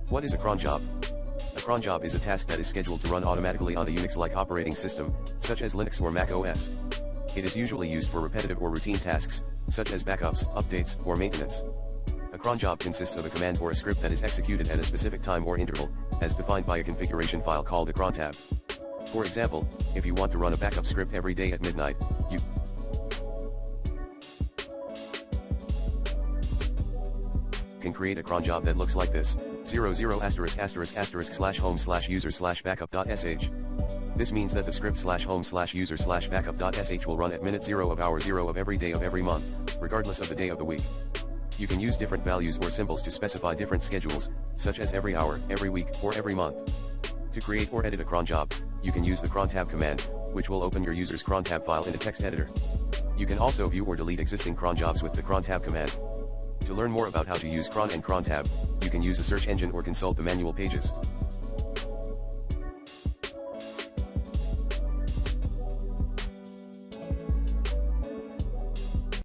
What is a cron job? A cron job is a task that is scheduled to run automatically on a Unix-like operating system, such as Linux or macOS. It is usually used for repetitive or routine tasks, such as backups, updates, or maintenance. A cron job consists of a command or a script that is executed at a specific time or interval, as defined by a configuration file called a crontab. For example, if you want to run a backup script every day at midnight, you can create a cron job that looks like this: 00****/home/user/backup.sh. This means that the script /home/user/backup.sh will run at minute 0 of hour 0 of every day of every month, regardless of the day of the week. You can use different values or symbols to specify different schedules, such as every hour, every week, or every month. To create or edit a cron job, you can use the crontab command, which will open your user's crontab file in a text editor. You can also view or delete existing cron jobs with the crontab command. To learn more about how to use cron and crontab, you can use a search engine or consult the manual pages.